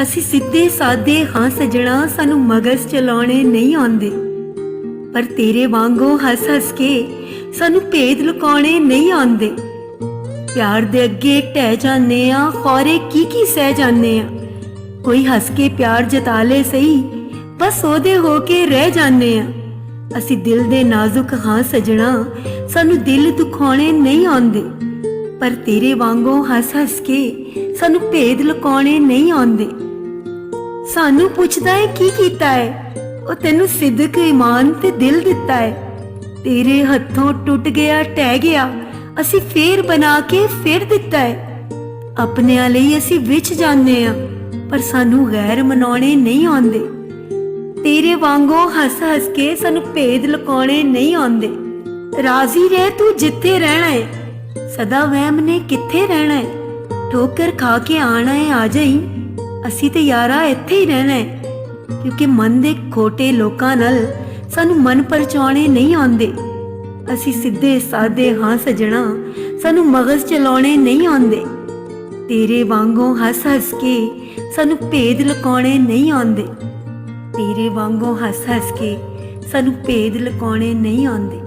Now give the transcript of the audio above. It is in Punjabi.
ਅਸੀਂ ਸਿੱਧੇ ਸਾਦੇ ਹਾਂ ਸਜਣਾ, ਸਾਨੂੰ ਮਗਜ਼ ਚਲਾਉਣੇ ਨਹੀਂ ਆਉਂਦੇ। ਪਰ ਤੇਰੇ ਵਾਂਗੋਂ ਹੱਸ ਹੱਸ ਕੇ ਸਾਨੂੰ ਭੇਦ ਲੁਕਾਉਣੇ ਨਹੀਂ ਆਉਂਦੇ। ਪਿਆਰ ਦੇ ਅੱਗੇ ਢਹਿ ਜਾਂਦੇ ਆ, ਖੌਰੇ ਕੀ ਸਹਿ ਜਾਂਦੇ ਆ। ਕੋਈ ਹੱਸ ਕੇ ਪਿਆਰ ਜਤਾ ਲੈ ਸਹੀ, ਬਸ ਉਹਦੇ ਹੋ ਕੇ ਰਹਿ ਜਾਂਦੇ ਆ। ਅਸੀਂ ਦਿਲ ਦੇ ਨਾਜ਼ੁਕ ਹਾਂ ਸਜਣਾ, ਸਾਨੂੰ ਦਿਲ ਦੁਖਾਉਣੇ ਨਹੀਂ ਆਉਂਦੇ। ਪਰ ਤੇਰੇ ਵਾਂਗੋਂ ਹੱਸ ਹੱਸ ਕੇ ਸਾਨੂੰ ਭੇਦ ਲੁਕਾਉਣੇ ਨਹੀਂ ਆਉਂਦੇ। ਸਾਨੂੰ ਪੁੱਛਦਾ ਹੈ ਕੀ ਕੀਤਾ ਹੈ, ਉਹ ਤੈਨੂੰ ਸਿੱਦਕ ਈਮਾਨ ਤੇ ਦਿਲ ਦਿੱਤਾ ਹੈ। ਤੇਰੇ ਹੱਥੋਂ ਟੁੱਟ ਗਿਆ ਟਹਿ ਗਿਆ, ਅਸੀਂ ਫੇਰ ਬਣਾ ਕੇ ਫਿਰ ਦਿੱਤਾ ਹੈ। ਆਪਣਿਆਂ ਲਈ ਅਸੀਂ ਵਿੱਚ ਜਾਂਦੇ ਆ, ਪਰ ਸਾਨੂੰ ਗੈਰ ਮਨਾਉਣੇ ਨਹੀਂ ਆਉਂਦੇ। ਤੇਰੇ ਵਾਂਗੋਂ ਹੱਸ ਹੱਸ ਕੇ ਸਾਨੂੰ ਭੇਦ ਲੁਕਾਉਣੇ ਨਹੀਂ ਆਉਂਦੇ। ਰਾਜ਼ੀ ਰਹਿ ਤੂੰ ਜਿੱਥੇ ਰਹਿਣਾ ਹੈ, ਸਦਾ ਵਹਿਮ ਨੇ ਕਿੱਥੇ ਰਹਿਣਾ ਹੈ। ਠੋਕਰ ਖਾ ਕੇ ਆਣਾ ਹੈ ਆ ਜਾਈ, ਅਸੀਂ ਤੇ ਯਾਰਾ ਇੱਥੇ ਹੀ ਰਹਿਣਾ ਹੈ। ਕਿਉਂਕਿ ਮਨ ਦੇ ਖੋਟੇ ਲੋਕਾਂ ਨਾਲ ਸਾਨੂੰ ਮਨ ਪਰਚਾਉਣੇ ਨਹੀਂ ਆਉਂਦੇ। ਅਸੀਂ ਸਿੱਧੇ ਸਾਦੇ ਹਾਂ ਸਜਣਾ, ਸਾਨੂੰ ਮਗਜ਼ ਚਲਾਉਣੇ ਨਹੀਂ ਆਉਂਦੇ। ਤੇਰੇ ਵਾਂਗੋਂ ਹੱਸ ਹੱਸ ਕੇ ਸਾਨੂੰ ਭੇਦ ਲੁਕਾਉਣੇ ਨਹੀਂ ਆਉਂਦੇ। ਤੇਰੇ ਵਾਂਗੋਂ ਹੱਸ ਹੱਸ ਕੇ ਸਾਨੂੰ ਭੇਦ ਲੁਕਾਉਣੇ ਨਹੀਂ ਆਉਂਦੇ।